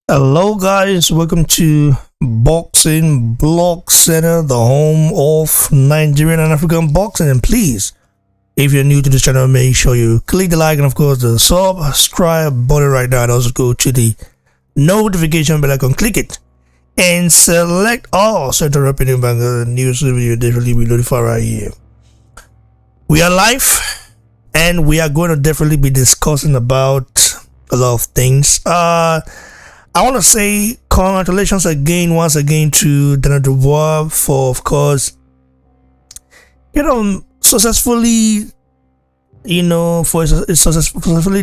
Hello, guys. Welcome to Boxing Blog Center, the home of Nigerian and African boxing. And please, if you're new to this channel, make sure you click the like and, of course, the subscribe button right now. And also go to the notification bell icon, click it, and select all so to opening banger news video. Definitely be notified right here. We are live, and we are going to definitely be discussing about a lot of things. I want to say congratulations once again to Dubois for, of course, successfully, successfully,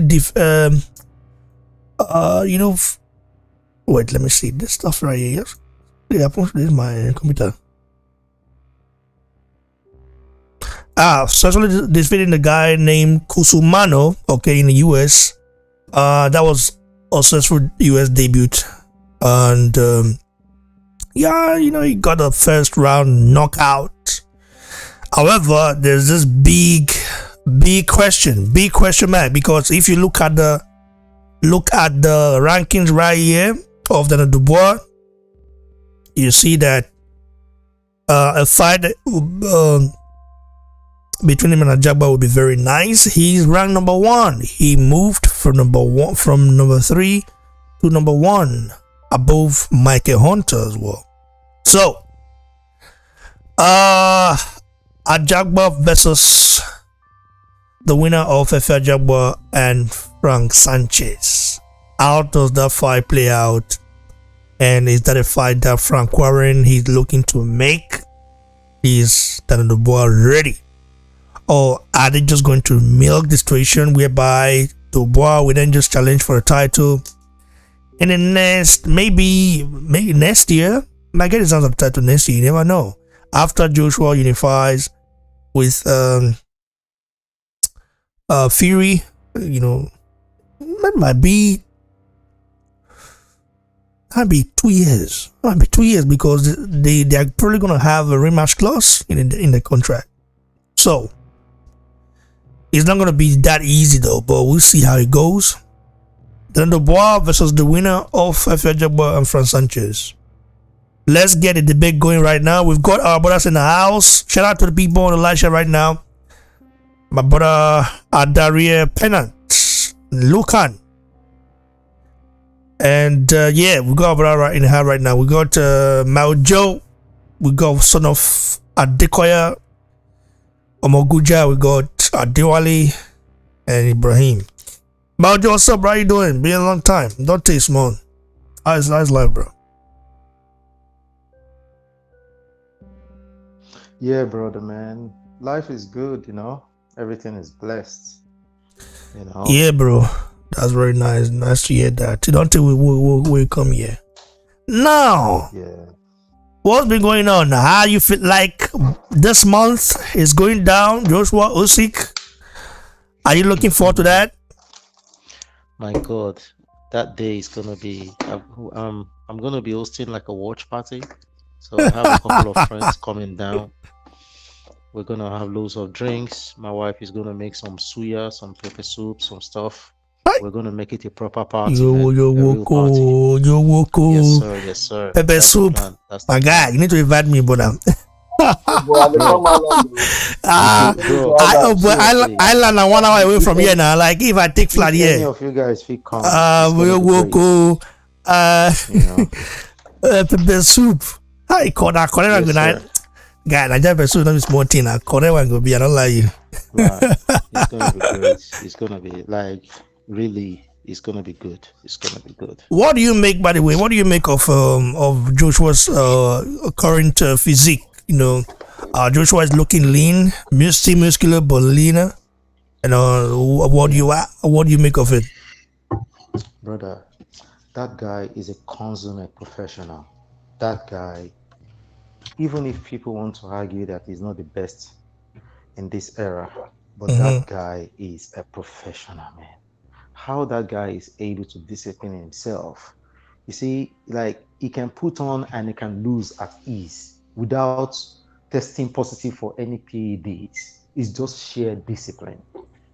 wait, let me see this stuff right here. Yeah, this is my computer. Successfully defeating the guy named Kusumano, okay, in the US. That was a successful US debut, and he got a first round knockout. However, there's this big question mark, because if you look at the rankings right here of the Dubois, you see that a fight between him and Ajagba would be very nice. He's ranked number 1. He moved from number 3 to number 1, above Michael Hunter as well. So, Ajagba versus the winner of Efe Ajagba and Frank Sanchez. How does that fight play out? And is that a fight that Frank Warren he's looking to make? Is Daniel Dubois ready? Or are they just going to milk the situation whereby Dubois will then just challenge for a title in the maybe next year? Might get his hands on the title next year, you never know. After Joshua unifies with Fury, that might be 2 years. Might be 2 years, because they are probably gonna have a rematch clause in the contract. So it's not going to be that easy though, but we'll see how it goes. Then Dubois versus the winner of Efe Ajagba and Frank Sanchez. Let's get the debate going right now. We've got our brothers in the house. Shout out to the people on the live chat right now. My brother Adaria Pennant, Lucan. And we got our brother in the house right now. We got Maujo. We got son of Adekoya Omoguja. We got Adewale and Ibrahim. Maujo, what's up, bro? How you doing? Been a long time. Don't take small. How's life, bro? Yeah, brother, man. Life is good, Everything is blessed, Yeah, bro. That's very nice. Nice to hear that. Don't think we come here. Now, yeah. What's been going on? How you feel like this month is going down? Joshua Usyk. Are you looking forward to that? My God, that day is gonna be. I'm gonna be hosting like a watch party, so I have a couple of friends coming down. We're gonna have loads of drinks. My wife is gonna make some suya, some pepper soup, some stuff. We're gonna make it a proper party. Yo, woko. Yes, sir. Pepper That's soup. My guy, you need to invite me, brother. I land 1 hour away from here now. Like if I take flight here. Any of you guys feel calm. Woko. Pepper soup. Hi, correct good night. Guy, I just pursue them small thing. Correct one go be. I don't like you. Right. It's gonna be great. It's gonna be like really. It's gonna be good. It's gonna be good. What do you make, by the way? What do you make of Joshua's current physique? Joshua is looking lean, still muscular but leaner. What do you make of it, brother? That guy is a consummate professional. That guy, even if people want to argue that he's not the best in this era, but that guy is a professional, man. How that guy is able to discipline himself. You see, like he can put on and he can lose at ease without testing positive for any PEDs. It's just sheer discipline.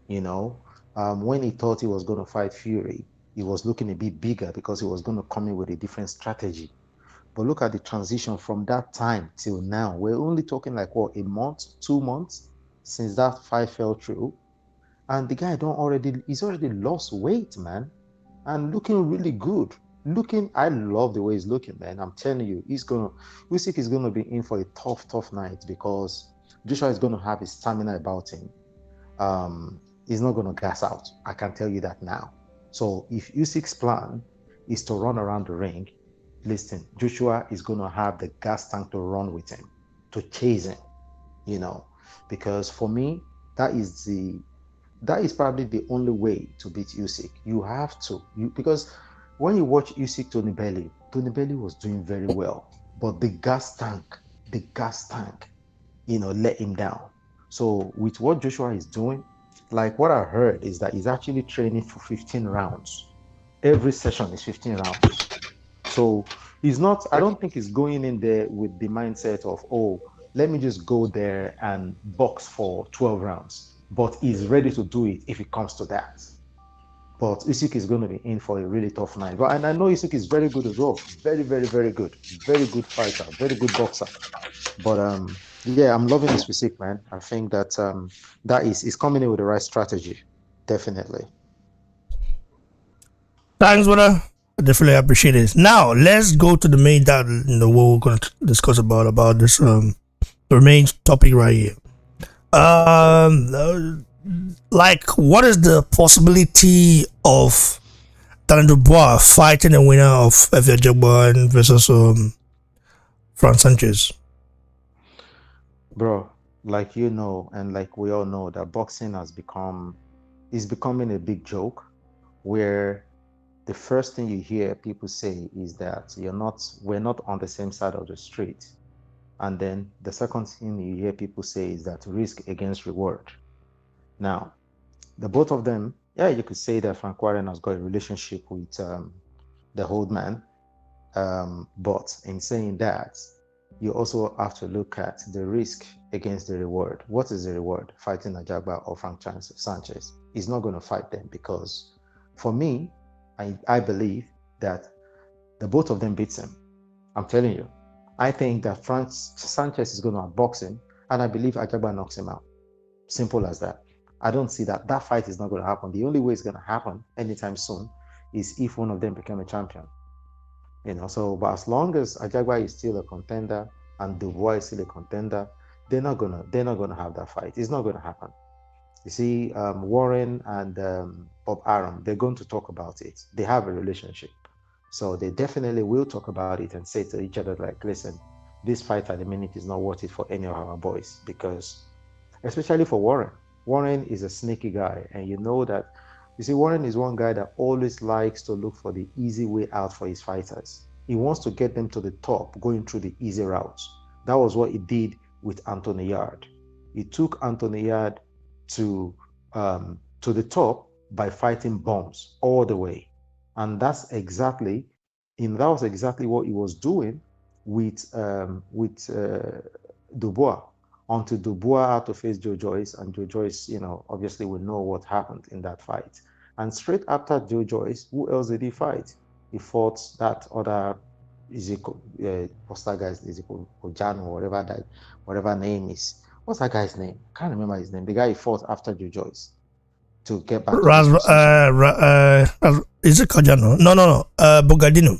When he thought he was going to fight Fury, he was looking a bit bigger because he was going to come in with a different strategy. But look at the transition from that time till now. We're only talking like what, a month, 2 months since that fight fell through. And the guy he's already lost weight, man. And looking really good. I love the way he's looking, man. I'm telling you, Usyk is gonna be in for a tough night because Joshua is gonna have his stamina about him. He's not gonna gas out. I can tell you that now. So if Usyk's plan is to run around the ring, listen, Joshua is gonna have the gas tank to run with him, to chase him, because for me, that is probably the only way to beat Usyk. You have to, because when you watch Usyk Tony Bellew was doing very well, but the gas tank, let him down. So with what Joshua is doing, like what I heard is that he's actually training for 15 rounds. Every session is 15 rounds. So I don't think he's going in there with the mindset of, oh, let me just go there and box for 12 rounds. But he's ready to do it if it comes to that. But Usyk is going to be in for a really tough night. And I know Usyk is very good as well. Very, very, very good. Very good fighter. Very good boxer. But yeah, I'm loving this Usyk, man. I think that that is coming in with the right strategy. Definitely. Thanks, brother. I definitely appreciate it. Now let's go to the main that what we're going to discuss about this the main topic right here. Like, what is the possibility of Dubois fighting the winner of Efe Ajagba versus Sanchez? Bro, like and like we all know, that boxing is becoming a big joke, where the first thing you hear people say is that we're not on the same side of the street. And then the second thing you hear people say is that risk against reward. Now, the both of them, yeah, you could say that Frank Warren has got a relationship with the old man. But in saying that, you also have to look at the risk against the reward. What is the reward? Fighting Ajagba or Frank Sanchez? He's not going to fight them because, for me, I believe that the both of them beats him. I'm telling you. I think that Frank Sanchez is going to outbox him, and I believe Ajagba knocks him out. Simple as that. I don't see that fight is not going to happen. The only way it's going to happen anytime soon is if one of them become a champion. So, but as long as Ajagba is still a contender and Dubois is still a contender, they're not gonna have that fight. It's not gonna happen. You see, Warren and Bob Arum, they're going to talk about it. They have a relationship, so they definitely will talk about it and say to each other, like, listen, this fight at the minute is not worth it for any of our boys, because, especially for Warren. Warren is a sneaky guy, and you see, Warren is one guy that always likes to look for the easy way out for his fighters. He wants to get them to the top, going through the easy routes. That was what he did with Anthony Yard. He took Anthony Yard to the top by fighting bombs all the way, and that was exactly what he was doing with Dubois. Until Dubois had to face Joe Joyce, and Joe Joyce, obviously we know what happened in that fight. And straight after Joe Joyce, who else did he fight? He fought that other what's that guy's Ezekiel Ojano, whatever name is. What's that guy's name? I can't remember his name. The guy he fought after Joe Joyce to get back to this position. Is it Kajano? No. Bogadino.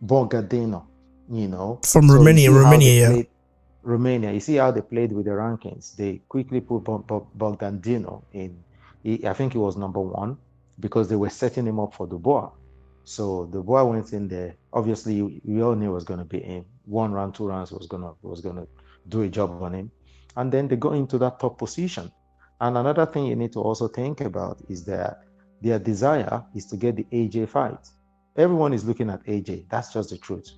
Bogadino, From Romania, yeah. Romania. You see how they played with the rankings. They quickly put Bogdanino in. I think he was number 1 because they were setting him up for Dubois. So Dubois went in there. Obviously, we all knew it was going to be him. 1 round, 2 rounds was gonna do a job on him, and then they got into that top position. And another thing you need to also think about is that their desire is to get the AJ fight. Everyone is looking at AJ. That's just the truth.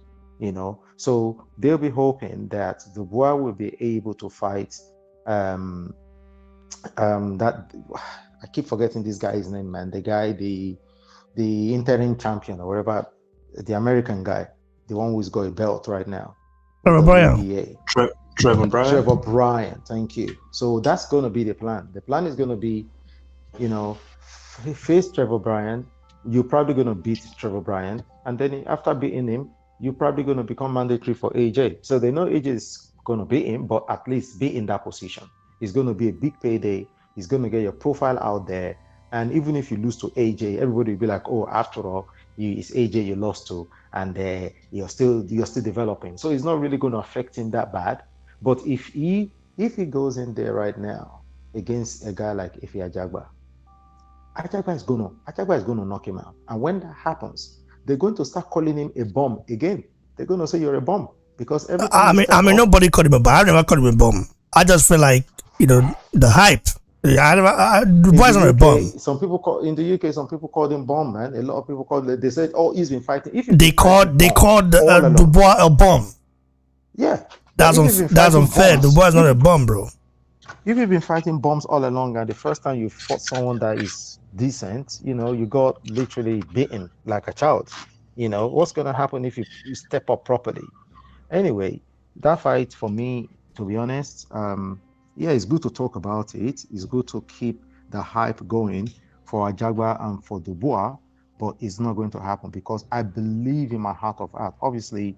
So they'll be hoping that Dubois will be able to fight that I keep forgetting this guy's name, man. The guy, the interim champion or whatever, the American guy, the one who's got a belt right now. Trevor Bryan. Trevor Bryan, thank you. So that's going to be the plan. The plan is going to be, face Trevor Bryan, you're probably going to beat Trevor Bryan, and then after beating him, you're probably going to become mandatory for AJ. So they know AJ is going to beat him, but at least be in that position. It's going to be a big payday. It's going to get your profile out there. And even if you lose to AJ, everybody will be like, "Oh, after all, it's AJ you lost to, and you're still developing." So it's not really going to affect him that bad. But if he goes in there right now against a guy like Efe Ajagba, Ajagba is gonna knock him out. And when that happens, they're going to start calling him a bomb again. They're going to say you're a bomb because every time I mean, nobody called him a bomb. I never called him a bomb. I just feel like, the hype. Dubois is not a bomb. Some people call in the UK. Some people call him bomb, man. A lot of people call it. They said, "Oh, he's been fighting." They called Dubois a bomb. Yeah, that's unfair. Dubois is not a bomb, bro. If you've been fighting bombs all along, and the first time you fought someone that is decent, you got literally beaten like a child. What's gonna happen if you step up properly? Anyway, that fight for me, to be honest, yeah, it's good to talk about it. It's good to keep the hype going for Ajagba and for Dubois, but it's not going to happen because I believe in my heart of heart. Obviously,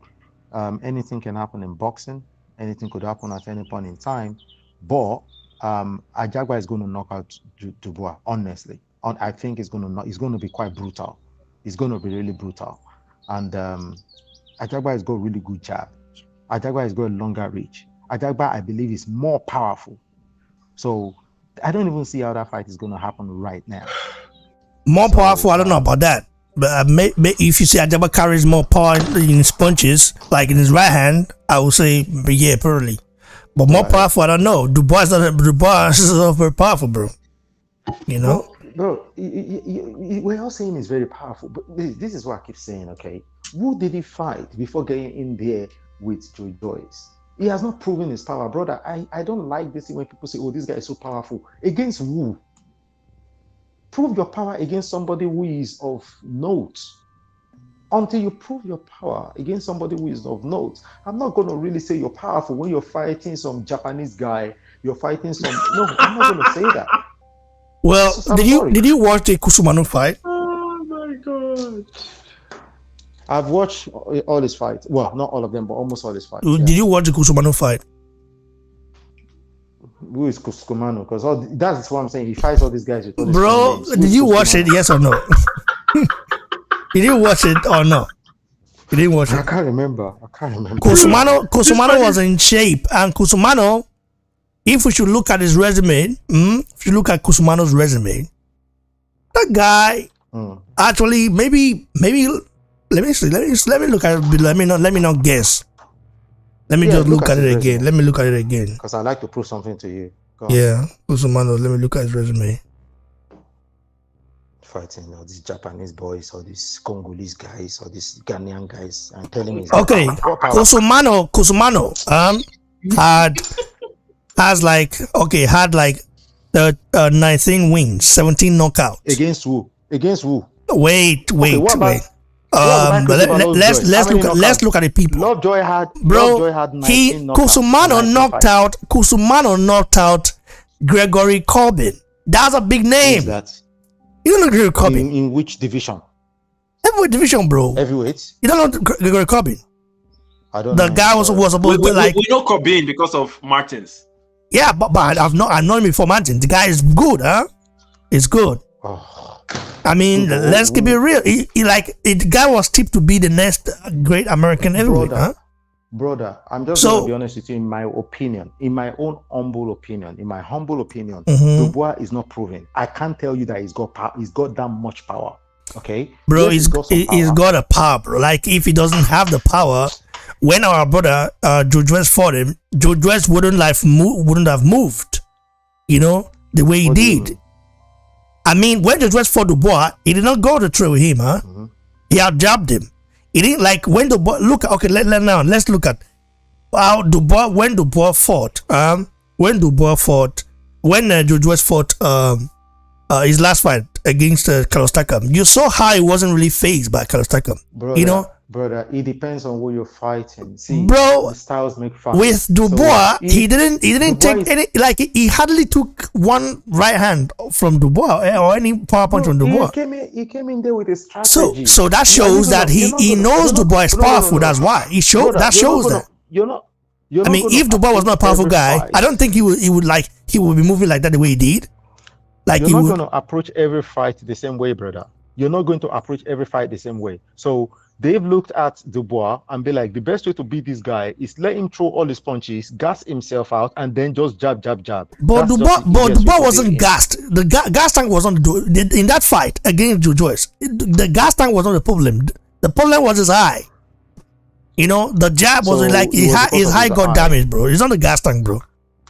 anything can happen in boxing. Anything could happen at any point in time, but Ajagba is going to knock out Dubois. Honestly, I think it's going to be quite brutal. It's going to be really brutal, and Ajagba has got a really good jab. Ajagba has got a longer reach. Ajagba, I believe, is more powerful. So I don't even see how that fight is going to happen right now. More powerful, I don't know about that. But if you say Ajagba carries more power in his punches, like in his right hand, I would say, yeah, probably. But more powerful, I don't know. Dubois is not very powerful, bro. Bro, we're all saying he's very powerful, but this is what I keep saying, okay? Who did he fight before getting in there with Dubois? He has not proven his power, brother. I don't like this when people say, "Oh, this guy is so powerful." Against who? Prove your power against somebody who is of note. Until you prove your power against somebody who is of note, I'm not going to really say you're powerful when you're fighting some Japanese guy. You're fighting some. No, I'm not going to say that. Well, did you watch the Kusumano fight? Oh my god! I've watched all his fights. Well, not all of them, but almost all his fights. Did you watch the Kusumano fight? Who is Kusumano? Because that's what I'm saying. He fights all these guys with all these Bro, did you watch it? Yes or no? Did you watch it or no? You didn't watch it? I can't remember. Kusumano was in shape, and Kusumano, if we should look at his resume, if you look at Kusumano's resume, that guy actually maybe let me see. Let me look at it. Let me not guess. Let me just look at it again. Let me look at it again. Because I like to prove something to you. Yeah, Kusumano. Let me look at his resume. Fighting all these Japanese boys, all these Congolese guys, all these Ghanaian guys, and telling me. Okay, Kusumano had like 19 wins, 17 knockouts. Against who? Wait. Let's look at the people. Lovejoy had 19 Kusumano knocked out Gregory Corbin. That's a big name. Who's that? You don't know Gregory Corbin. In which division? Heavyweight division, bro. Heavyweight. You don't know Gregory Corbin. I don't know. The guy was supposed to like. We know Corbin because of Martins. Yeah, but I've known him before Martin. The guy is good, huh? It's good. Oh. I mean, let's keep it real. The guy was tipped to be the next great American heavyweight, huh? Brother, I'm just going to be honest with you. In my humble opinion, Dubois is not proven. I can't tell you that he's got that much power. Okay, bro, he's got a power, bro. Like if he doesn't have the power, when our brother Dubois fought him, Dubois wouldn't have moved, the way he did. I mean, when Dubois fought Dubois, he did not go to throw with him, huh? Mm-hmm. He out-jabbed him. He didn't like when Dubois. Let's look at how Dubois fought. When Dubois fought his last fight against Carlos Takam, you saw how he wasn't really phased by Carlos Takam. Brother, it depends on who you're fighting. See, Bro, the styles make fights. with So Dubois, he if didn't Dubois take is, any, like he hardly took one right hand from Dubois or any power punch bro, from Dubois. he came in there with a So strategy. that You are you shows that gonna you're not he gonna knows you're not Dubois is no no no powerful. no That's why he showed brother, that shows that. you're I not mean, gonna if Dubois was not a approach powerful every guy, fight. I don't think he would be moving like that the way he did. Like You're he not would. gonna approach every fight the same way, brother. You're not going to approach every fight the same way. So they've looked at Dubois and be like, the best way to beat this guy is let him throw all his punches, gas himself out, and then just jab, jab, jab. But That's just the Dubois easiest way to beat wasn't him. gassed. The gas tank was on in that fight against Dubois. The gas tank was not the problem. The problem was his eye. You know, the jab was So like it was because his of eye his got eye. damaged, bro. It's not the gas tank, bro.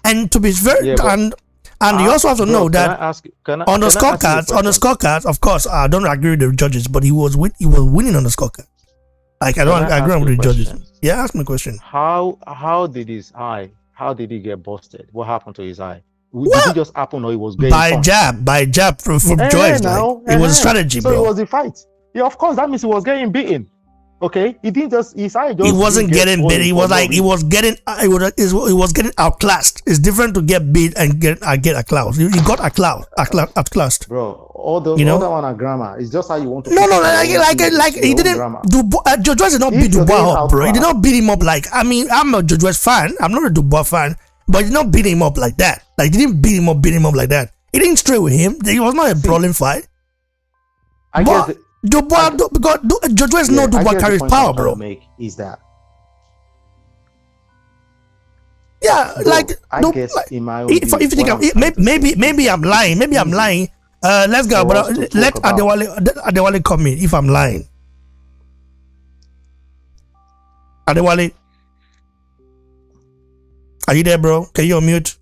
And to be very Yeah, but and you also have to bro, know can that I ask? Can I on the can I ask you a scorecards, question? of course, I don't agree with the judges, but he was winning on the scorecard. Like I Can don't I agree ask you with a the judges. question? Yeah, ask me a question. How did his eye? How did he get busted? What happened to his eye? Did Well, it just happen, or he was getting by punched? jab from Joyce. Like Now, it was a strategy, so it bro. was a fight. Yeah, of course, that means he was getting beaten. Okay, he didn't just his eye just He didn't wasn't get getting beat. swollen He for was no like he reason. was getting he was getting outclassed. It's different to get beat and get outclassed. He got outclassed. Bro, all the You know? all that one are grammar. It's just how you want to No, put no, your own like English, he your own didn't. grammar. Jojois did not If beat you're Dubois getting up, bro. He did outclassed, not beat him up like. I mean, I'm a Jojois fan. I'm not a Dubois fan, but he did not beat him up like that. Like he didn't beat him up like that. He didn't stray with him. It was not a brawling fight. I But guess Dubois, because Jojois know I Dubois guess the carries point power, I'm trying bro. to make is that, Yeah, bro, like I no, guess like, in my own if view, you think what I'm trying to maybe say is that I'm lying. it's Maybe I'm easy lying. Let's go, for us to but let talk about. Adewale come in if I'm lying. Adewale, are you there, bro? Can you unmute?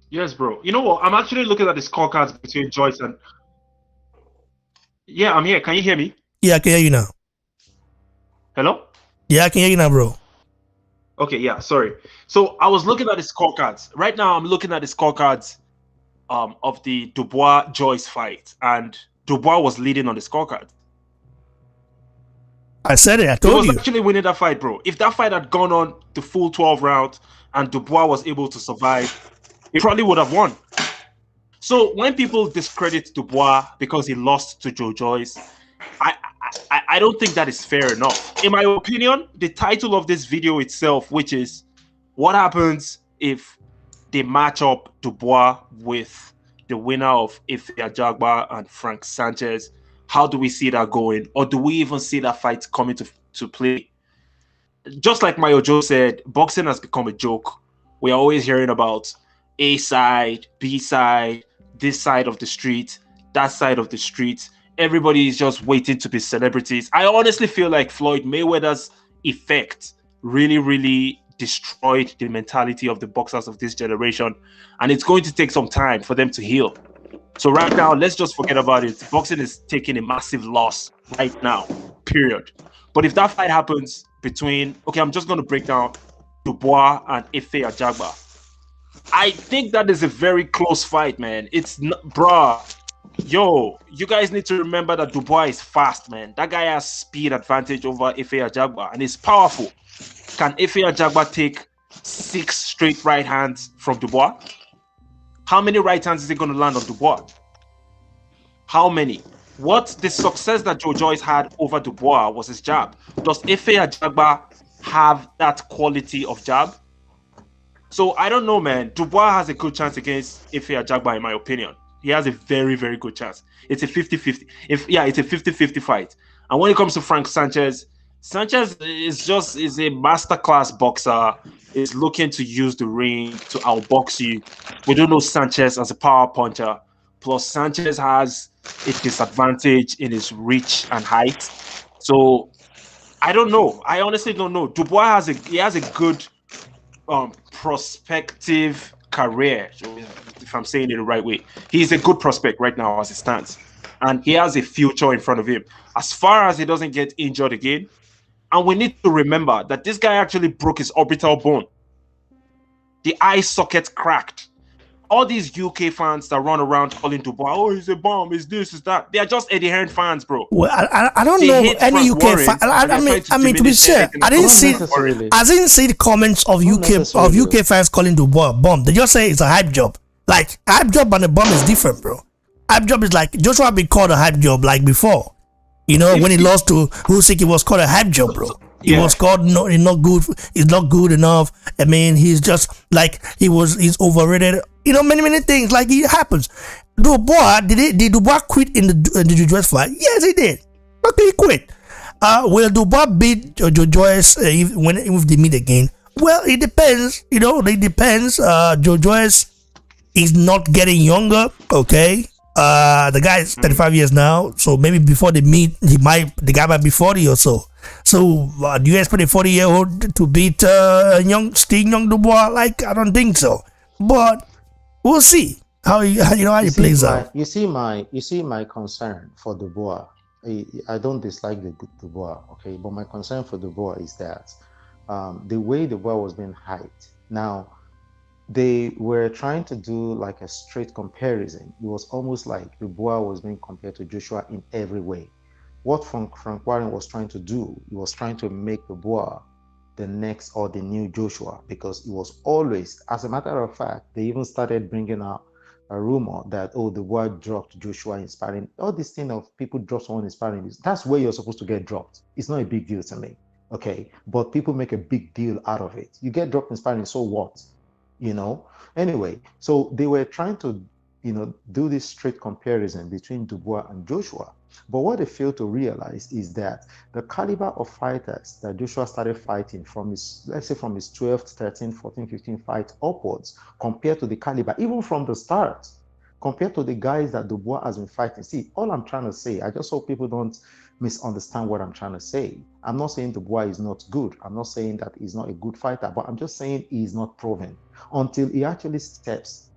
Yes, bro. You know what? I'm actually looking at the scorecards between Joyce and. Yeah, I'm here. Can you hear me? Yeah, I can hear you now. Hello? Yeah, I can hear you now, bro. Okay, yeah, sorry. So I was looking at the scorecards. Right now, I'm looking at the scorecards of the Dubois Joyce fight, and Dubois was leading on the scorecard. I said it. I He told was you. actually winning that fight, bro. If that fight had gone on the full 12 rounds and Dubois was able to survive, he probably would have won. So when people discredit Dubois because he lost to Joe Joyce, I don't think that is fair enough. In my opinion, the title of this video itself, which is what happens if they match up Dubois with the winner of Efe Ajagba and Frank Sanchez, how do we see that going? Or do we even see that fight coming to play? Just like Mayo Joe said, boxing has become a joke. We are always hearing about A side, B side, this side of the street, that side of the street. Everybody is just waiting to be celebrities. I honestly feel like Floyd Mayweather's effect really, really destroyed the mentality of the boxers of this generation. And it's going to take some time for them to heal. So right now, let's just forget about it. Boxing is taking a massive loss right now, period. But if that fight happens between, okay, I'm just going to break down Dubois and Efe Ajagba. I think that is a very close fight, man. It's not, bruh. Yo, you guys need to remember that Dubois is fast, man. That guy has speed advantage over Efe Ajagba, and he's powerful. Can Efe Ajagba take 6 straight right hands from Dubois? How many right hands is he going to land on Dubois? How many? What the success that Joe Joyce had over Dubois was his jab. Does Efe Ajagba have that quality of jab? So I don't know, man. Dubois has a good chance against Efe Ajagba, in my opinion. He has a very, very good chance. It's a 50-50. It's a 50-50 fight. And when it comes to Frank Sanchez, Sanchez is a masterclass boxer. Is looking to use the ring to outbox you. We don't know Sanchez as a power puncher. Plus, Sanchez has a disadvantage in his reach and height. So I don't know. I honestly don't know. Dubois has a good prospective career, if I'm saying it the right way. He's a good prospect right now as it stands, and he has a future in front of him as far as he doesn't get injured again. And we need to remember that this guy actually broke his orbital bone. The eye socket cracked. all these UK fans that run around calling Dubois, oh, he's a bomb, is this, is that. They are just Eddie Hearn fans, bro. Well, I don't They know hate any Frank UK Warren, fan. and I they're mean, trying to to be diminish fair, anything I didn't Not see necessarily. I didn't see the comments of Not UK necessarily. fans calling Dubois a bomb. They just say it's a hype job. Like hype job and a bomb is different, bro. Hype job is like Joshua been called a hype job like before. You know, when he lost to Usyk, he was called a hype job, bro. He Yeah. was called no, he's not good. He's not good enough. I mean, he's just like he's overrated. You know, many things like it happens. Dubois did Dubois quit in the Joyce fight? Yes, he did. Okay, he quit. Will Dubois beat Joyce if they meet again? Well, it depends. You know, it depends. Joyce is not getting younger. Okay. The guy is 35 years now, so maybe before they meet, the guy might be 40 or so. So, do you expect a 40-year-old to beat young Dubois? Like, I don't think so. But we'll see how he plays out. You see my concern for Dubois. I don't dislike the Dubois, okay, but my concern for Dubois is that the way Dubois was being hyped. Now, they were trying to do like a straight comparison. It was almost like Dubois was being compared to Joshua in every way. What Frank Warren was trying to do, he was trying to make Dubois the next or the new Joshua, because it was always, as a matter of fact, they even started bringing out a rumor that, oh, Dubois dropped Joshua in sparring. All this thing of people drop someone in sparring, that's where you're supposed to get dropped. It's not a big deal to me, okay? But people make a big deal out of it. You get dropped in sparring, so what? You know, anyway, so they were trying to, do this straight comparison between Dubois and Joshua. But what they failed to realize is that the caliber of fighters that Joshua started fighting from his, let's say from his 12th, 13, 14, 15 fights upwards, compared to the caliber, even from the start, compared to the guys that Dubois has been fighting. See, all I'm trying to say, I just hope people don't misunderstand what I'm trying to say. I'm not saying Dubois is not good. I'm not saying that he's not a good fighter, but I'm just saying he's not proven until he actually steps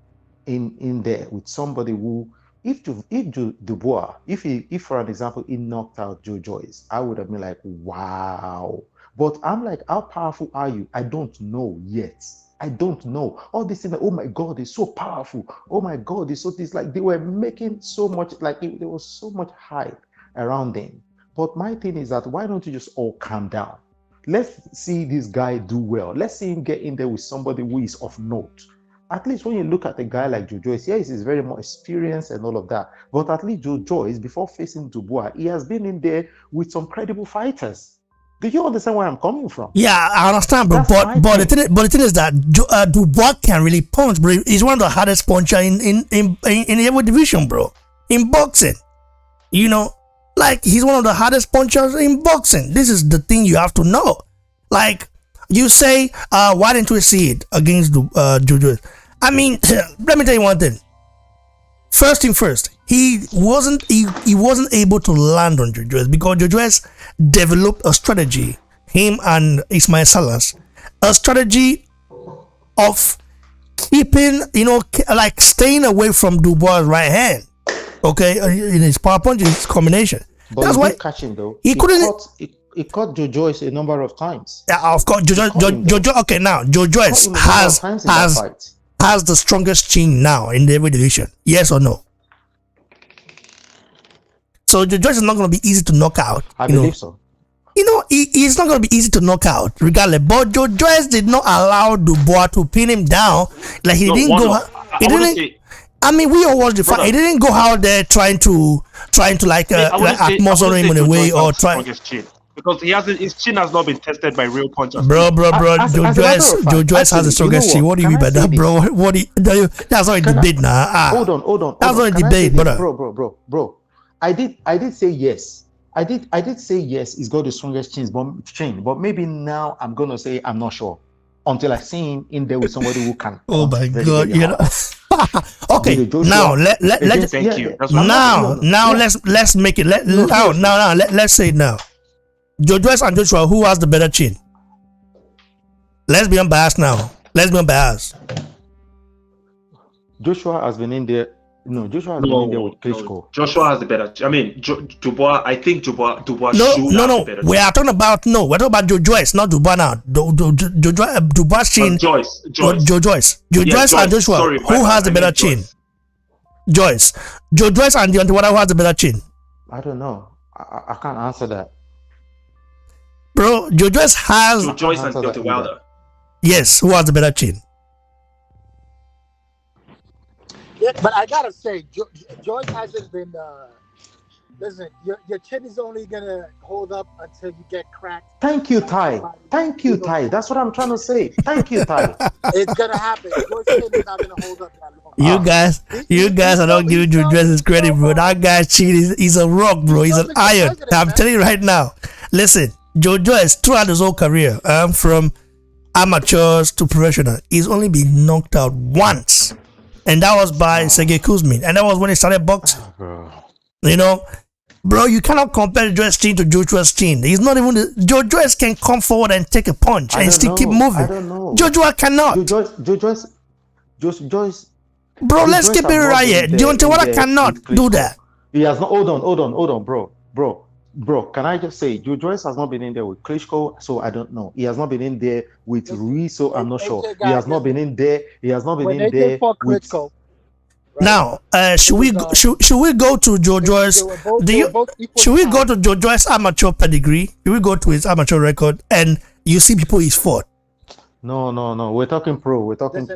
in there with somebody who, if Dubois, if for an example, he knocked out Joe Joyce, I would have been like, wow. But I'm like, how powerful are you? I don't know yet. I don't know. All this thing, like, oh my God, he's so powerful. Oh my God, he's so this. Like, they were making so much, like there was so much hype around him. But my thing is that why don't you just all calm down? Let's see this guy do well. Let's see him get in there with somebody who is of note. At least when you look at a guy like Joe Joyce, yes, he's very more experienced and all of that. But at least Joe Joyce, before facing Dubois, he has been in there with some credible fighters. Do you understand where I'm coming from? Yeah, I understand, bro. But the thing is that Dubois can really punch, bro. He's one of the hardest puncher in every division, bro. In boxing, you know, like he's one of the hardest punchers in boxing. This is the thing you have to know. Like you say, why didn't we see it against Jojo? I mean, let me tell you one thing. First thing first, he wasn't able to land on Jojo because Jojo developed a strategy. Him and Ismail Salas, a strategy of keeping, like staying away from Dubois' right hand. Okay, in his power punch, his combination. But that's he why did catch him though. he couldn't. He caught Joe Joyce a number of times. Yeah, of course, Jojo. Okay, now Joe Joyce has the strongest chin now in the every division. Yes or no? So Joe Joyce is not going to be easy to knock out. I believe so. He's not going to be easy to knock out, regardless. But Joe Joyce did not allow Dubois to pin him down. Like he didn't go. He didn't. I mean, we all watched the fight. He didn't go out there trying to like muscle him in a way or try. Because his chin has not been tested by real punchers. Bro. Joe Joyce has the strongest chin. What do you mean by that, bro? That's not a debate now. Hold on. That's not a debate, brother. Bro. I did say yes. I did say yes. He's got the strongest chin, but maybe now I'm gonna say I'm not sure until I see him in there with somebody who can. Oh my God, Okay, now let's thank you. Let's make it. Let's say it now. Joe Joyce and Joshua, who has the better chin? Let's be unbiased now. Let's be unbiased. Joshua has been in there No, Joshua has been in there with Klitschko. Joshua has the better. I mean, Dubois. I think Dubois No, should no, have no. the better. We're talking about Joe Joyce, not Dubois now. Dubois chin. Joyce. Joe Joyce. Yeah, And Joshua. Sorry, who has the better chin? Joyce. Joe Joyce and Deontay Wilder, who has the better chin? I don't know. I can't answer that. Bro, Joe Joyce has. Joyce and Deontay Wilder. Yes, who has the better chin? Yeah, but I gotta say, Joyce hasn't been. Listen, your chin is only gonna hold up until you get cracked. Thank you, Ty. Thank you, Ty. That's what I'm trying to say. Thank you, Ty. It's gonna happen. Joyce's chin is not gonna hold up that long. You guys are not giving Joe Joyce his credit, bro. That guy's chin is a rock, bro. He's an iron. I'm telling you right now. Listen, Joe Joyce throughout his whole career, from amateurs to professional, he's only been knocked out once. And that was by Sergey Kuzmin. And that was when he started boxing. You know, bro, you cannot compare Joyce's chin to Joshua's chin. He's not even Joe Joyce can come forward and take a punch and still keep moving. I don't know. Joshua cannot. Joe Joyce. Bro, let's keep it right here. Deontay Wilder cannot do that. He has not. Hold on, bro. Can I just say, Joe Joyce has not been in there with Klitschko, so I don't know. He has not been in there with Ruiz, so I'm not sure. He has not been in there. He has not been in there with Klitschko. Right. Now, should we go to Joe Joyce? Should we go to Joe Joyce's amateur pedigree? Should we go to his amateur record and you see people he's fought? No. We're talking pro. Listen.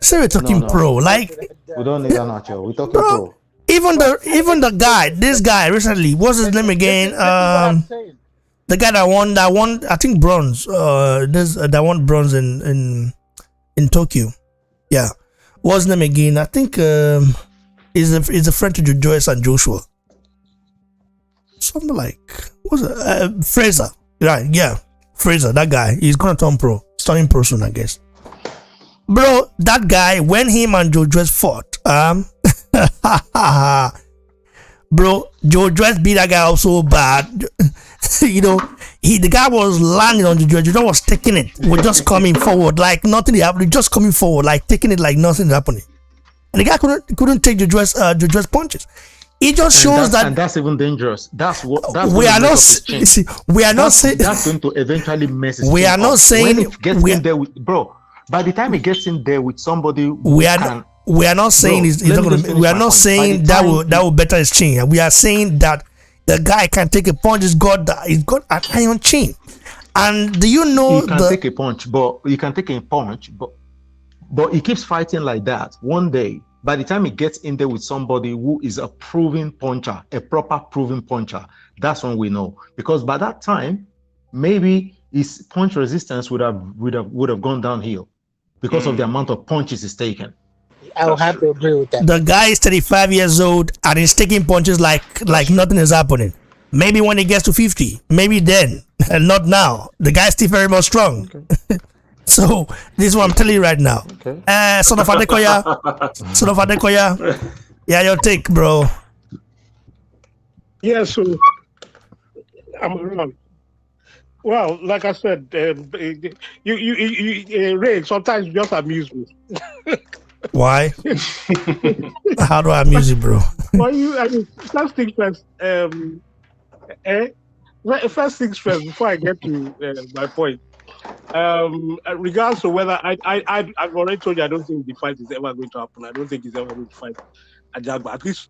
Say we're talking pro. Like we don't need amateur. We're talking pro. Even the guy, this guy recently, what's his name again? The guy that won, I think bronze. That won bronze in Tokyo. Yeah, what's his name again? I think is a friend to Joyce and Joshua. Something like what's it? Fraser, right? Yeah, Fraser. That guy, he's gonna turn pro, starting pro soon, I guess. Bro, that guy when him and Joe Joyce fought, bro, Joe Joyce beat that guy up so bad. You know, the guy was landing on Joe Joyce. Joe Joyce was taking it, was just coming forward like nothing happened, just coming forward, like taking it like nothing happening. And the guy couldn't take Joe Joyce punches. It just shows that, and that's even dangerous. That's we are not saying that's going to eventually mess his we are not saying when it gets in there with, bro. By the time he gets in there with somebody, we are not saying we are not saying that will better his chin. We are saying that the guy can take a punch. He's got an iron chin. And do you know he can take a punch, but he keeps fighting like that. One day, by the time he gets in there with somebody who is a proven puncher, a proper proven puncher, that's when we know. Because by that time, maybe his punch resistance would have gone downhill because of the amount of punches he's taken. I'll have to agree with that. The guy is 35 years old and he's taking punches like nothing is happening. Maybe when he gets to 50, maybe then, and not now. The guy's still very much strong. Okay. So this is what I'm telling you right now. Okay. Son of Adekoya, yeah, your take, bro. Yeah, so I'm around. Well, like I said, you Ray, sometimes you just amuse me. Why? How do I amuse you, bro? Well, first things first. First things first. Before I get to my point, regards to whether I've already told you I don't think the fight is ever going to happen. I don't think he's ever going to fight Ajagba, at least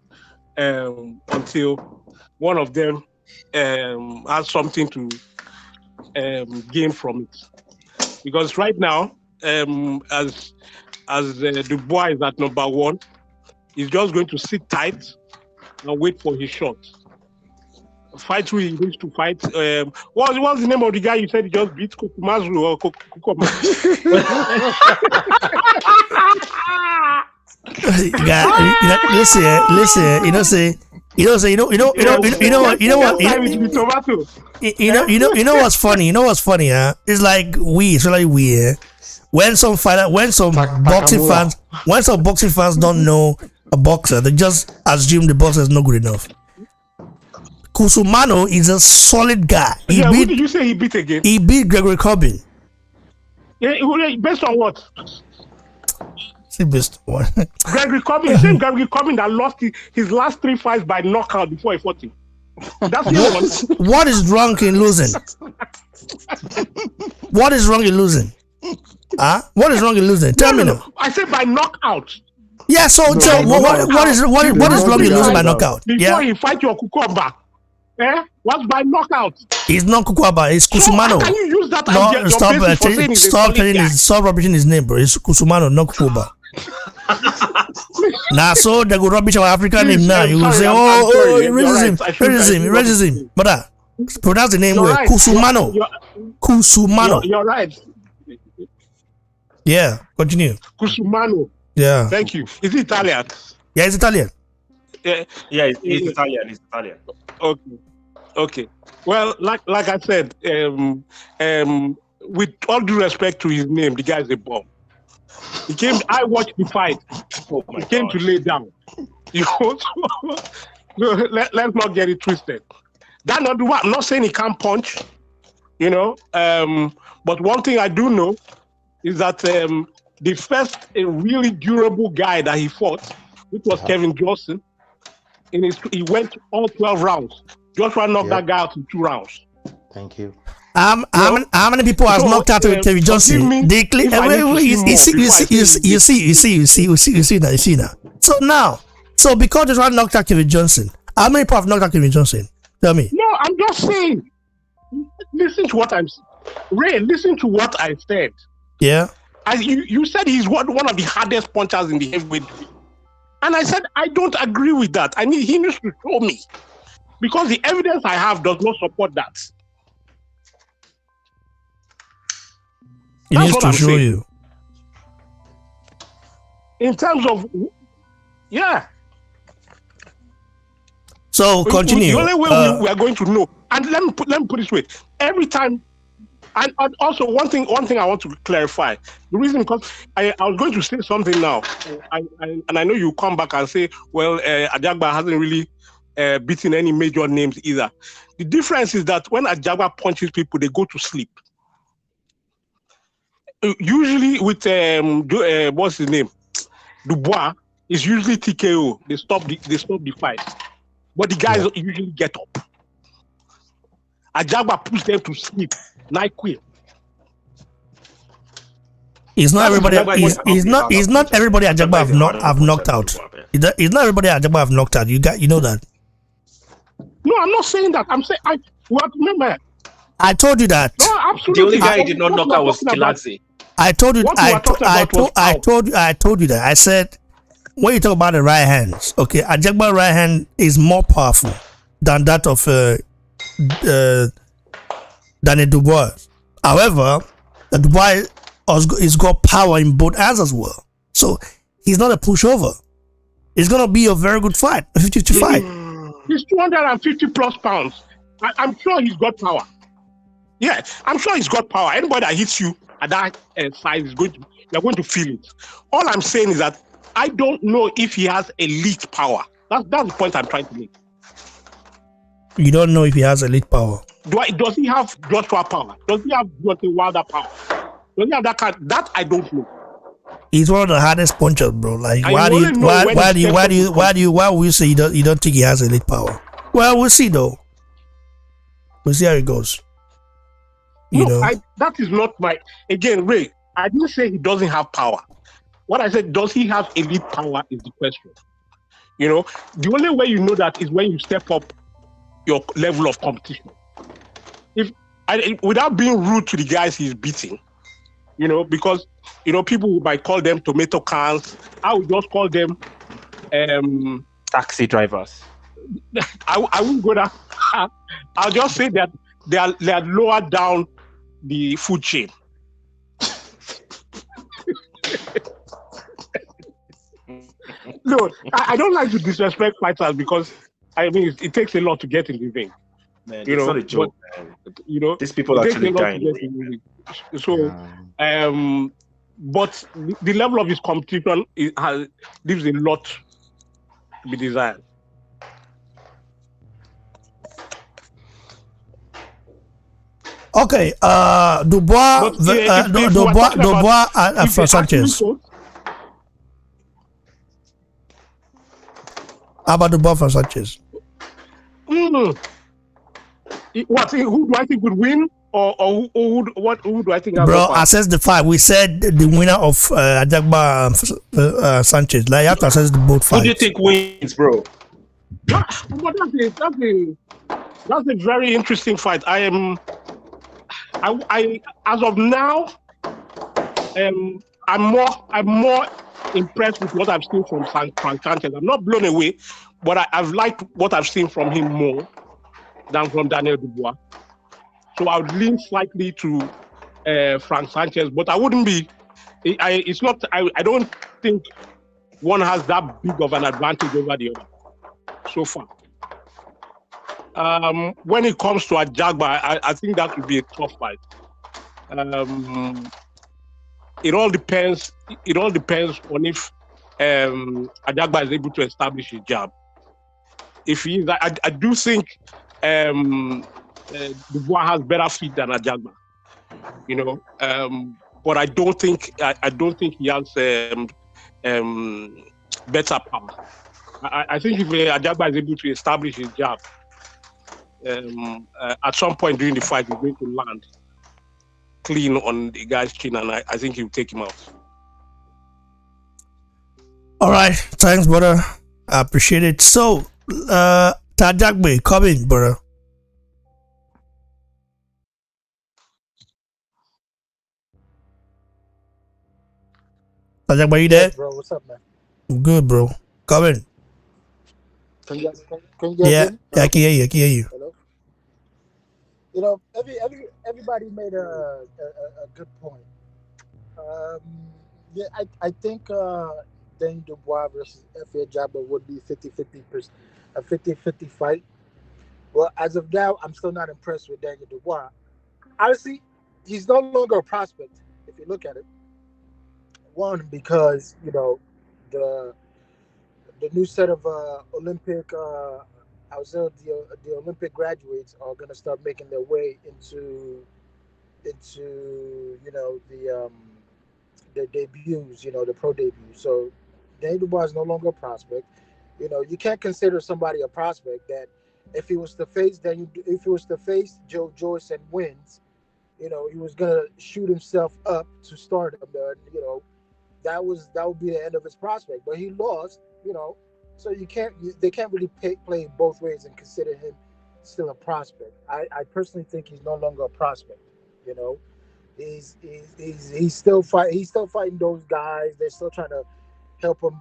until one of them has something to gain from it. Because right now, as Dubois is at number one, he's just going to sit tight and wait for his shot. Fight who he needs to fight. What's the name of the guy you said he just beat? Kukumazu or Kukuma? Listen. You know what's funny? You know what's funny? It's like we. When some boxing fans don't know a boxer, they just assume the boxer is not good enough. Kusumano is a solid guy. Who did you say he beat again? He beat Gregory Corbin. Yeah, based on what? See, best one. Gregory Corbin, same Gregory Corbin that lost his last 3 fights by knockout before he fought him. That's the one. What is wrong in losing? What is wrong in losing? Huh? What is wrong in losing? Tell me now. I said by knockout. Yeah, so what is wrong in losing by knockout? Before he fight your cucumber, what's by knockout? It's not Kukwaba, it's Kusumano. So how can you use that No, as stop rubbishing his name, bro. It's Kusumano, not Kukuba. Nah, so they go rubbish our African name now. You will say, racism. But pronounce the name well. Right. Kusumano. Kusumano. You're right. Yeah, continue. Kusumano. Yeah. Thank you. Is it Italian? Yeah, it's Italian. Yeah, he's Italian. He's Italian. Okay. Well, like I said, with all due respect to his name, the guy is a bomb. He came. I watched the fight. He came to lay down. You know, so let's not get it twisted. That not what I'm not saying he can't punch. You know, but one thing I do know is that the first really durable guy that he fought, which was Kevin Johnson, he went all 12 rounds. Joshua knocked that guy out in 2 rounds. Thank you. How many people have knocked out Kevin Johnson? You see now. So because Joshua knocked out Kevin Johnson, how many people have knocked out Kevin Johnson? Tell me. No, I'm just saying. Listen to what I'm saying. Ray, listen to what I said. Yeah. You said he's one of the hardest punchers in the heavyweight division. And I said, I don't agree with that. He needs to show me. Because the evidence I have does not support that. He needs to show you. In terms of, yeah. So continue. The only way we are going to know, and let me put it this way: every time, and also one thing I want to clarify. The reason, because I was going to say something now, and I know you come back and say, well, Ajagba hasn't really beaten any major names either. The difference is that when Ajagba punches people, they go to sleep. Usually with what's his name, Dubois, is usually TKO. They stop the fight. But the guys usually get up. Ajagba puts them to sleep. Night quit. It's not everybody. It's not everybody Ajagba have knocked out. It's not everybody Ajagba have knocked out. You know that. No, I'm not saying that. I'm saying remember. I told you that. No, absolutely. The only guy he did not knock out was Kiladze. I told you. I told you that. I said, when you talk about the right hands, okay, Ajagba right hand is more powerful than that of than a Dubois. However, the Dubois has got power in both hands as well. So he's not a pushover. It's gonna be a very good fight, a 50-50 fight. He's 250 plus pounds. I'm sure he's got power. Yeah, I'm sure he's got power. Anybody that hits you at that size you're going to feel it. All I'm saying is that I don't know if he has elite power. That's the point I'm trying to make. You don't know if he has elite power. Does he have Joshua power? Does he have Wilder power? Does he have that kind? That I don't know. He's one of the hardest punchers, bro. Like, why will you say you don't think he has elite power? Well, we'll see though. We'll see how it goes. That is not my. Again, Ray, I didn't say he doesn't have power. What I said, does he have elite power is the question. You know, the only way you know that is when you step up your level of competition. Without being rude to the guys he's beating, because people might call them tomato cans. I would just call them taxi drivers. I wouldn't go that. I'll just say that they are lower down the food chain. No, I don't like to disrespect fighters because it takes a lot to get in the ring. Man, it's not a joke, man. These people are actually dying. So, but the level of his competition leaves a lot to be desired. How about Dubois for Sanchez? Who do I think would win? Or who do I think has Bro, offer? assess the fight. We said the winner of Ajagba Sanchez. Like, you have to assess the both Who fights. do you think wins, bro? But that's a very interesting fight. I as of now, I'm more impressed with what I've seen from Frank Sanchez. I'm not blown away, but I've liked what I've seen from him more than from Daniel Dubois. So I would lean slightly to Frank Sanchez, but I wouldn't be. It's not. I don't think one has that big of an advantage over the other so far. When it comes to Ajagba, I think that would be a tough fight. It all depends. It all depends on if Ajagba is able to establish his jab. If he is, I do think Dubois has better feet than Ajagba. You know, but I don't think he has better power. I think if Ajagba is able to establish his jab, at some point during the fight, he's going to land clean on the guy's chin, and I think he'll take him out. All right, thanks, brother. I appreciate it. So, Tajagbe, come in, brother. Tajagbe, you there? Hey, bro, what's up, man? Good, bro. Come in. Can you guys hear me? Yeah, I can hear you. I can hear you. Hello. You know, everybody made a good point. Yeah, I think Daniel Dubois versus Efe Ajagba would be 50-50 fight. Well, as of now, I'm still not impressed with Daniel Dubois. Honestly, he's no longer a prospect if you look at it. One, because you know the new set of Olympic the Olympic graduates are going to start making their way into you know the debuts, you know, the pro debuts. So Daniel Dubois is no longer a prospect. You know, you can't consider somebody a prospect that if he was to face Joe Joyce and wins, you know, he was gonna shoot himself up to stardom. You know, that would be the end of his prospect. But he lost, you know, so they can't really play both ways and consider him still a prospect. I personally think he's no longer a prospect. You know, he's still fighting those guys. They're still trying to help him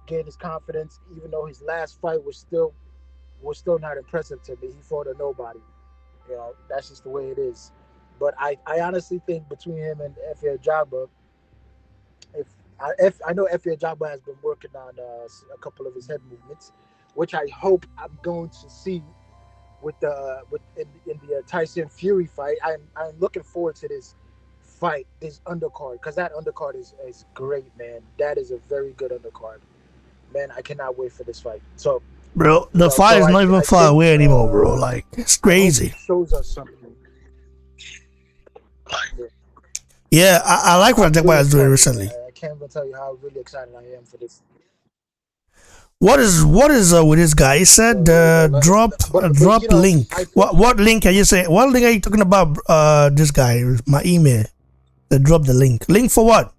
gain his confidence, even though his last fight was still not impressive to me. He fought a nobody. You know, that's just the way it is. But I honestly think between him and Efe Ajagba, I know Efe Ajagba has been working on a couple of his head movements, which I hope I'm going to see in the Tyson Fury fight. I'm looking forward to this fight, this undercard, because that undercard is great, man. That is a very good undercard, man. I cannot wait for this fight. So, bro, the fight is not even far away anymore, bro. Like, it's crazy. It shows us something. Yeah, I like what Ajagba is doing recently. I can't even tell you how really excited I am for this. What is with this guy? He said drop link. What link are you saying? What link are you talking about? This guy, my email. Drop the link. Link for what?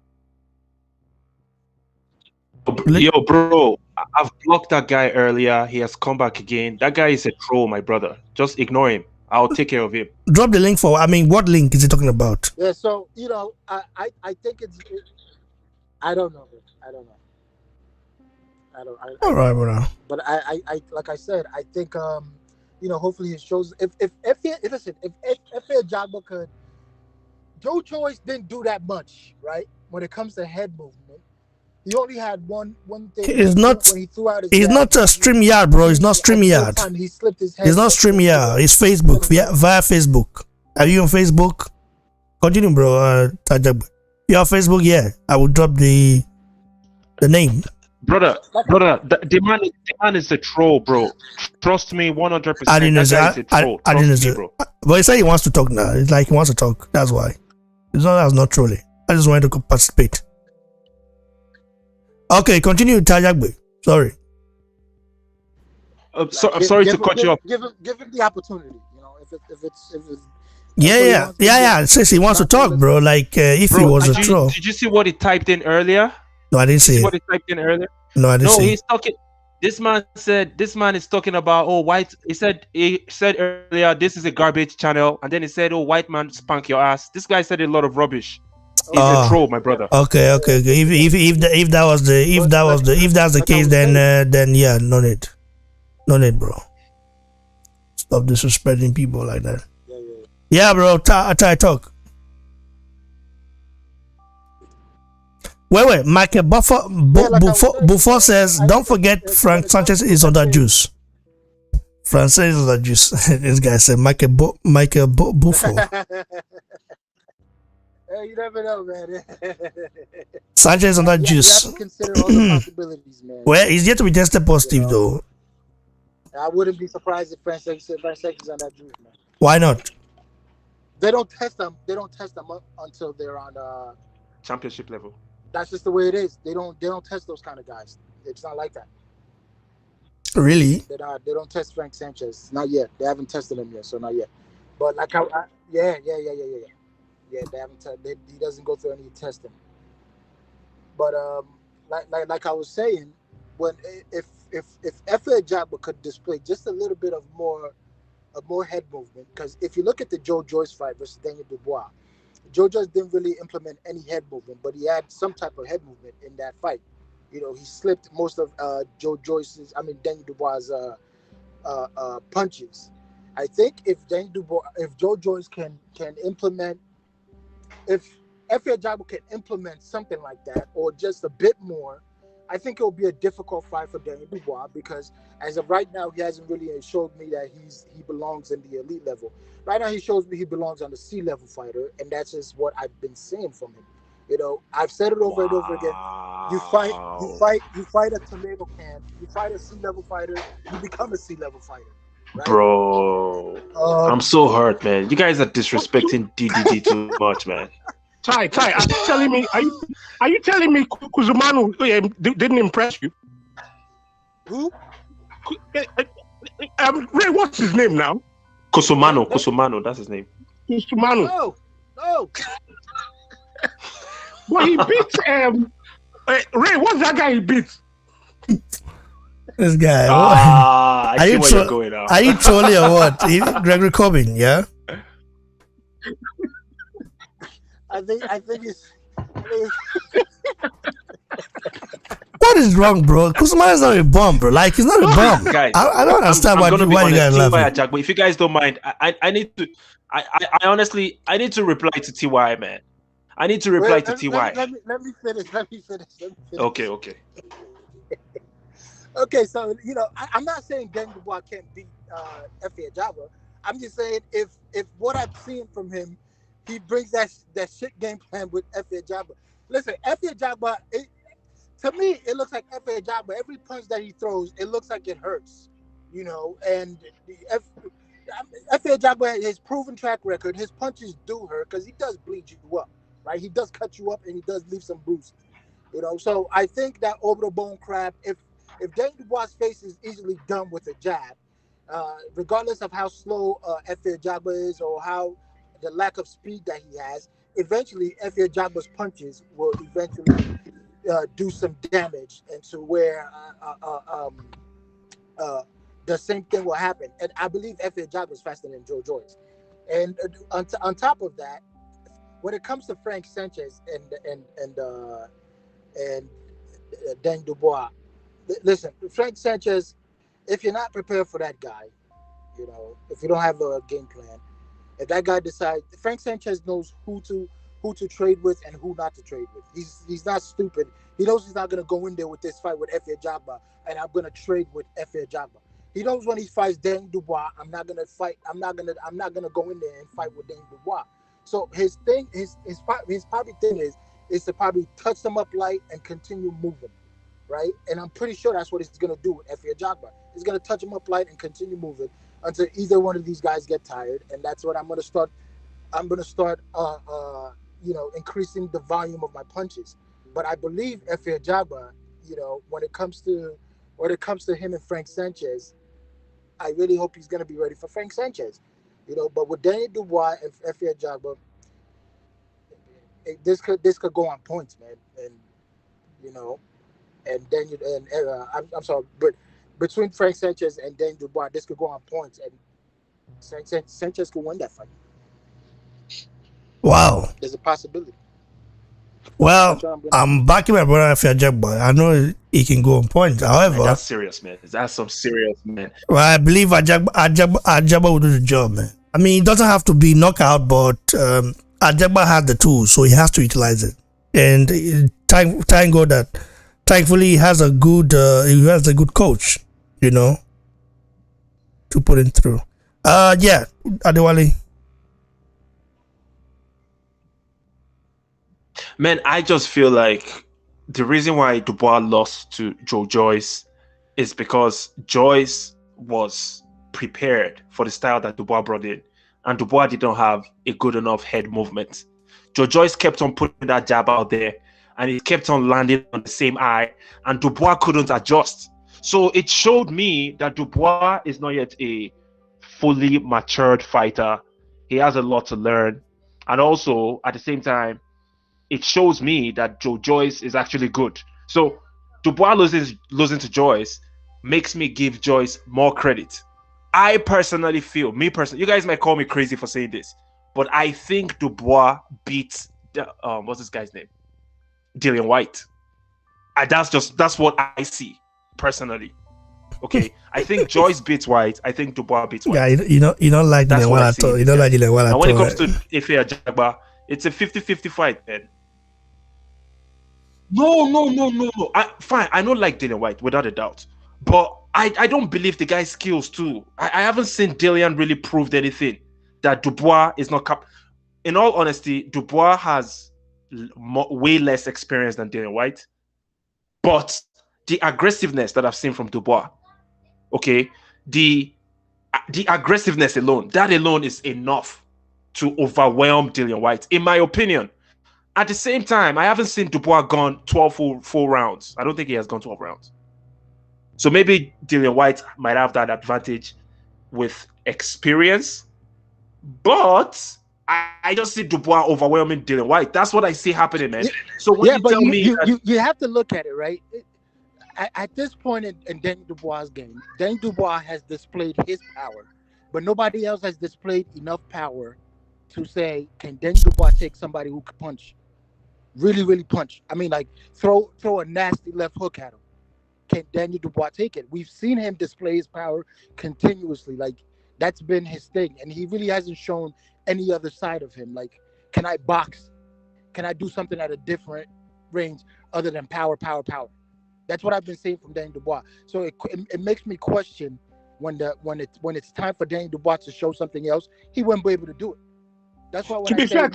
Yo, bro, I've blocked that guy earlier. He has come back again. That guy is a troll, my brother. Just ignore him. I'll take care of him. Drop the link for. I mean, what link is he talking about? Yeah, so you know, I think I don't know. All right, brother. But I like I said, I think you know, hopefully it shows. If Efe Ajagba could, Joe Joyce didn't do that much, right? When it comes to head movement, he only had one thing. It's not. When he threw out his it's not a StreamYard, bro. It's not StreamYard. He slipped his head. It's not StreamYard. It's Facebook via Facebook. Are you on Facebook? Continue, bro. Tajagba. You on Facebook? Yeah. I will drop the name. Brother, the man is a troll, bro. Trust me, 100%. I didn't know. I didn't know, bro. But he said he wants to talk now. It's like he wants to talk. That's why. It's not. That's not trolling. I just wanted to participate. Okay, continue, Tajagbe. Sorry. I'm sorry to cut you off. Give him the opportunity. You know, if it's Yeah, that's what he yeah, wants to yeah, do. yeah. Since he wants to Not gonna talk, listen. bro. Like if he Bro, was a did you troll. did you see what he typed in earlier? No, I didn't Did you see see what it. he typed in earlier? No, I didn't No, see it. he's talking. This man is talking about, oh, white. He said earlier, this is a garbage channel, and then he said, oh, white man spank your ass. This guy said a lot of rubbish. He's a Okay. Oh, troll, my brother. okay, okay, okay. If that was the if that's the Like I case, was saying, then yeah, no need, bro. Stop disrespecting people like that. yeah, yeah. Yeah, bro. Try talk. Wait. Michael Yeah, like I was saying, Buffer says, I don't think forget if when Frank it comes Sanchez to is on that FA, juice. Francis is on that juice. This guy said Buffo. hey, you never know, man. Sanchez on that You have juice. to consider all the possibilities, man. Well, he's yet to be tested You positive know, though. I wouldn't be surprised if Francis is on that juice, man. Why not? They don't test them. They don't test them up until they're on. Championship level. That's just the way it is. They don't test those kind of guys. It's not like that. Really? They don't test Frank Sanchez. Not yet. They haven't tested him yet, so not yet. But like how, yeah. They haven't. He doesn't go through any testing. But like I was saying, when if Efe Ajagba could display just a little bit of more head movement, because if you look at the Joe Joyce fight versus Daniel Dubois, Joe Joyce didn't really implement any head movement, but he had some type of head movement in that fight. You know, he slipped most of Daniel Dubois' punches. I think if Joe Joyce can implement, if Efe Ajagba can implement something like that, or just a bit more, I think it will be a difficult fight for Daniel Dubois, because as of right now, he hasn't really showed me that he belongs in the elite level. Right now, he shows me he belongs on the C level fighter, and that's just what I've been seeing from him. You know, I've said it over and over again. Wow. You fight a tomato can. You fight a C level fighter. You become a C level fighter, right? Bro. I'm Um, so hurt, man. You guys are What to disrespecting DDD too much, man. Ty? Are you telling me Kuzumanu didn't impress you? who? Eh, eh, Ray, what's his name now? Kosomano, that's his name. Kuzumanu. No. Well, he beat Ray. What's that guy he beat? This guy. I Are see you where you're going now. are you trolling or what? Gregory Corbin, yeah? I think it's. What is wrong, bro? Kusuma is not a bum, bro. Like he's not a bum. Guys, I don't understand I'm gonna be why you guys honest, TY laughing. Ajagba. If you guys don't mind, I need to. I honestly I need to reply to TY, man. I need to reply Wait, to TY. let me finish. Let me finish. Okay. Okay, so I'm not saying Daniel Dubois can't beat Efe Ajagba. I'm just saying if what I've seen from him, he brings that shit game plan with Efe Ajagba. Listen, Efe Ajagba, to me, it looks like Efe Ajagba. Every punch that he throws, it looks like it hurts, And Efe Ajagba, his proven track record, his punches do hurt because he does bleed you up, right? He does cut you up and he does leave some bruises. So I think that orbital bone crab, if Daniel Dubois' face is easily done with a jab, regardless of how slow Efe Ajagba is or how the lack of speed that he has, eventually Efe Ajagba's punches will eventually do some damage, and to where the same thing will happen. And I believe Efe Ajagba is faster than Joe Joyce. And on top of that, when it comes to Frank Sanchez and Daniel Dubois, listen, Frank Sanchez, if you're not prepared for that guy, if you don't have a game plan, if that guy decides, Frank Sanchez knows who to trade with and who not to trade with. He's not stupid. He knows he's not gonna go in there with this fight with Efe Ajagba and I'm gonna trade with Efe Ajagba. He knows when he fights Daniel Dubois, I'm not gonna go in there and fight with Daniel Dubois. So his probably thing is to probably touch them up light and continue moving, right? And I'm pretty sure that's what he's gonna do with Efe Ajagba. He's gonna touch him up light and continue moving until either one of these guys get tired, and that's what I'm gonna start. I'm gonna start, increasing the volume of my punches. But I believe Efe Ajagba, when it comes to him and Frank Sanchez, I really hope he's going to be ready for Frank Sanchez. But with Daniel Dubois and Efe Ajagba, this could go on points, man. And you know, and Daniel and I'm sorry, but between Frank Sanchez and Daniel Dubois, this could go on points, and Sanchez could win that fight. Wow. There's a possibility. Well, That's what I'm gonna. I'm backing my brother Efe Ajagba. I know he can go on points. Man, However, that's serious, man. That's some serious, man. well, I believe Ajagba will do the job, man. I mean, it doesn't have to be knockout, but Ajagba has the tools, so he has to utilize it. And thank God that, thankfully, he has a good coach, to put him through. Yeah, Adewale. Man, I just feel like the reason why Dubois lost to Joe Joyce is because Joyce was prepared for the style that Dubois brought in, and Dubois did not have a good enough head movement. Joe Joyce kept on putting that jab out there, and it kept on landing on the same eye, and Dubois couldn't adjust. So it showed me that Dubois is not yet a fully matured fighter. He has a lot to learn, and also at the same time, it shows me that Joe Joyce is actually good. So Dubois losing to Joyce makes me give Joyce more credit. I personally feel, you guys might call me crazy for saying this, but I think Dubois beats what's this guy's name? Dillian White. That's what I see personally. Okay, I think Joyce beats White. I think Dubois beats White. Yeah, you don't like Dillian White at all. You don't like Dillian White at all. And when it comes to Efe Ajagba, it's a 50-50 fight, man. No. Fine, I don't like Dillian White without a doubt, but I don't believe the guy's skills too. I haven't seen Dillian really proved anything that Dubois is not In all honesty, Dubois has way less experience than Dillian White, but the aggressiveness that I've seen from Dubois, okay, the aggressiveness alone, that alone is enough to overwhelm Dillian White, in my opinion. At the same time, I haven't seen Dubois gone 12 full rounds. I don't think he has gone 12 rounds. So maybe Dillian White might have that advantage with experience, but I just see Dubois overwhelming Dillian White. That's what I see happening, man. So when you tell me you have to look at it, right? At this point in Daniel Dubois' game, Daniel Dubois has displayed his power, but nobody else has displayed enough power to say, can Daniel Dubois take somebody who can punch? Really, really punch. I mean, like throw a nasty left hook at him. Can Daniel Dubois take it? We've seen him display his power continuously. Like that's been his thing, and he really hasn't shown any other side of him. Like, can I box? Can I do something at a different range other than power? That's what I've been seeing from Daniel Dubois. So it makes me question when it's time for Daniel Dubois to show something else, he wouldn't be able to do it. That's why when To be fair,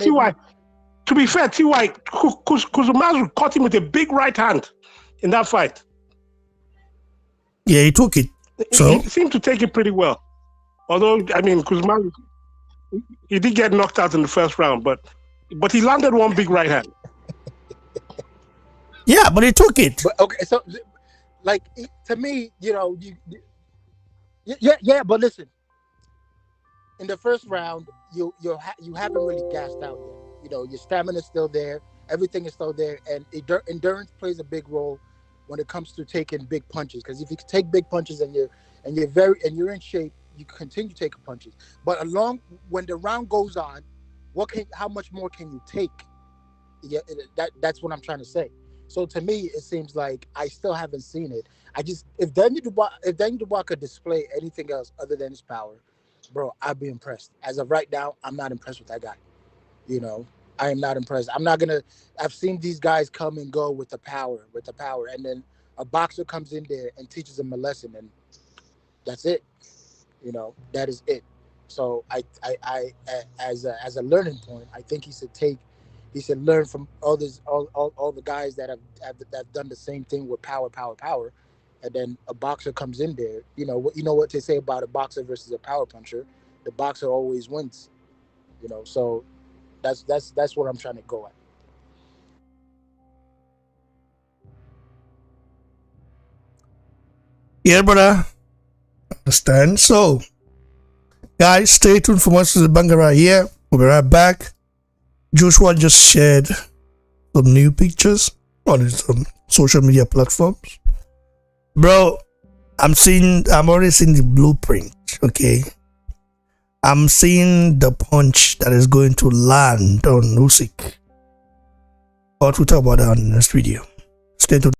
T.Y. Kuzumazu caught him with a big right hand in that fight. Yeah, he took it. So he seemed to take it pretty well. Although, I mean, Kuzumazu, he did get knocked out in the first round, but he landed one big right hand. Yeah, but he took it. But okay, so like to me, yeah. But listen, in the first round, you haven't really gassed out yet. Your stamina is still there, everything is still there, and endurance plays a big role when it comes to taking big punches. Because if you take big punches and you're in shape, you continue taking punches. But when the round goes on, how much more can you take? Yeah, that's what I'm trying to say. So to me, it seems like I still haven't seen it. If Daniel Dubois could display anything else other than his power, bro, I'd be impressed. As of right now, I'm not impressed with that guy. I am not impressed. I've seen these guys come and go with the power, and then a boxer comes in there and teaches them a lesson, and that's it. That is it. So I as a learning point, I think he should learn from all the guys that have done the same thing with power, and then a boxer comes in there. You know what they say about a boxer versus a power puncher. The boxer always wins. So that's what I'm trying to go at. Yeah, brother. Understand? So, guys, stay tuned for Monsters of Bangara here. We'll be right back. Joshua just shared some new pictures on his social media platforms. Bro, I'm already seeing the blueprint, okay? I'm seeing the punch that is going to land on Usyk. But we'll talk about that in the next video. Stay tuned.